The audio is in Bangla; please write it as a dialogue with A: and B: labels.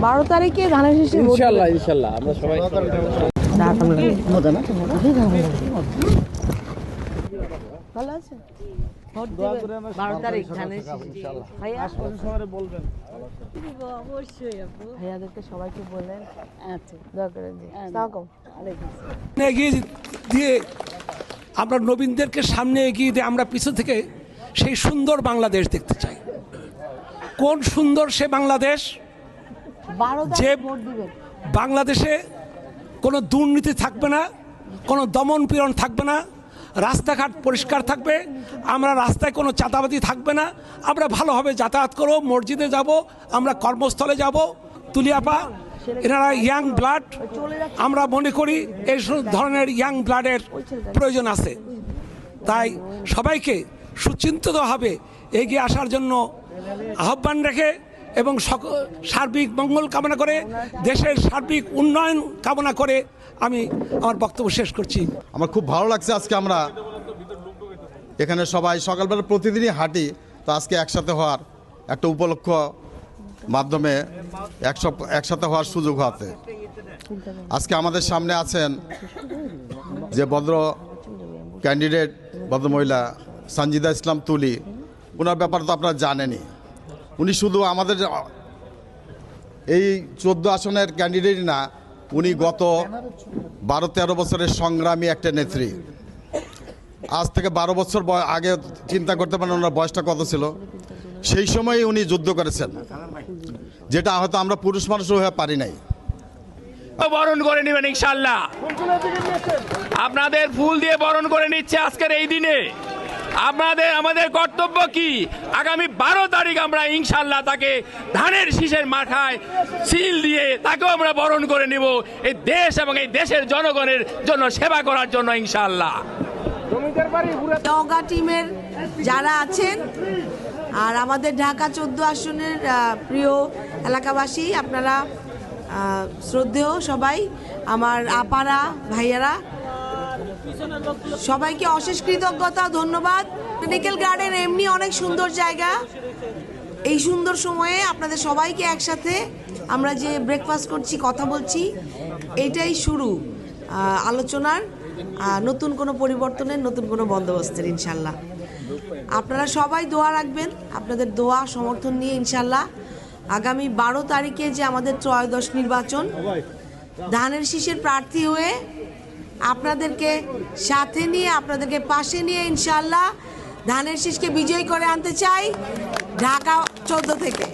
A: 12 তারিখে ধানের শীষে
B: ইনশাআল্লাহ ইনশাআল্লাহ আমরা সবাই
A: ভালো আছে। 12 তারিখ ধানের শীষে ভাইয়া
C: বলবেন
A: অবশ্যই আপু ভাইয়াদেরকে সবাইকে বলেন। আচ্ছা দোয়া করেন জি। আসসালামু আলাইকুম।
D: এগিয়ে দিয়ে আমরা নবীনদেরকে সামনে এগিয়ে দিয়ে আমরা পিছু থেকে সেই সুন্দর বাংলাদেশ দেখতে চাই। কোন সুন্দর সে বাংলাদেশ
A: 12
D: যে
A: তারিখ ভোট দিবেন।
D: বাংলাদেশে কোনো দুর্নীতি থাকবে না, কোনো দমন পীড়ন থাকবে না, রাস্তাঘাট পরিষ্কার থাকবে, আমরা রাস্তায় কোনো চাঁদাবাদি থাকবে না, আমরা ভালোভাবে যাতায়াত করব, মসজিদে যাব, আমরা কর্মস্থলে যাব। তুলিয়াপা এনারা ইয়াং ব্লাড, আমরা মনে করি এই ধরনের ইয়াং ব্লাডের প্রয়োজন আছে। তাই সবাইকে সুচিন্তিতভাবে এগিয়ে আসার জন্য আহ্বান রেখে এবং সার্বিক মঙ্গল কামনা করে, দেশের সার্বিক উন্নয়ন কামনা করে আমি আমার বক্তব্য শেষ করছি।
E: আমার খুব ভালো লাগছে আজকে আমরা এখানে সবাই সকালবেলা প্রতিদিনই হাঁটি, তো আজকে একসাথে হওয়ার একটা উপলক্ষ মাধ্যমে একসাথে হওয়ার সুযোগ হতে আজকে আমাদের সামনে আছেন যে ভদ্র ক্যান্ডিডেট ভদ্রমহিলা সঞ্জিদা ইসলাম তুলি। ওনার ব্যাপার তো আপনারা জানেনই, উনি শুধু আমাদের এই 14 আসনের ক্যান্ডিডেট না, উনি গত 12-13 বছরের সংগ্রামী একটা নেত্রী। আজ থেকে 12 বছর আগে চিন্তা করতে পারেন ওনার বয়সটা কত ছিল। সেই সময় উনি যুদ্ধ করেছেন, যেটা হয়তো আমরা পুরুষ মানুষও হয়ে পারি নাই।
F: বরণ করে নেবেন ইনশাআল্লাহ, আপনাদের ফুল দিয়ে বরণ করে নিচ্ছে আজকের এই দিনে। আমাদের কর্তব্য কি, আগামী 12 তারিখ আমরা ইনশাআল্লাহ তাকে ধানের শীষের মাথায় সিল দিয়ে তাকেও আমরা বরণ করে নিব, এই দেশ এবং এই দেশের জনগণের জন্য সেবা করার জন্য ইনশাআল্লাহ।
A: নওগাঁ টিমের যারা আছেন আর আমাদের ঢাকা 14 আসনের প্রিয় এলাকাবাসী, আপনারা শ্রদ্ধেয় সবাই, আমার আপারা ভাইয়ারা, সবাইকে অশেষ কৃতজ্ঞতা, ধন্যবাদ। মেডিকেল গার্ডেন এমনি অনেক সুন্দর জায়গা, এই সুন্দর সময়ে আপনাদের সবাইকে একসাথে আমরা যে ব্রেকফাস্ট করছি, কথা বলছি, এইটাই শুরু আলোচনার, নতুন কোনো পরিবর্তনের, নতুন কোনো বন্দোবস্তের ইনশাল্লাহ। আপনারা সবাই দোয়া রাখবেন, আপনাদের দোয়া সমর্থন নিয়ে ইনশাল্লাহ আগামী 12 তারিখে যে আমাদের ত্রয়োদশ নির্বাচন, ধানের শীষের প্রার্থী হয়ে আপনাদেরকে সাথে নিয়ে, আপনাদেরকে পাশে নিয়ে ইনশাল্লাহ ধানের শীষকে বিজয়ী করে আনতে চাই ঢাকা 14 থেকে।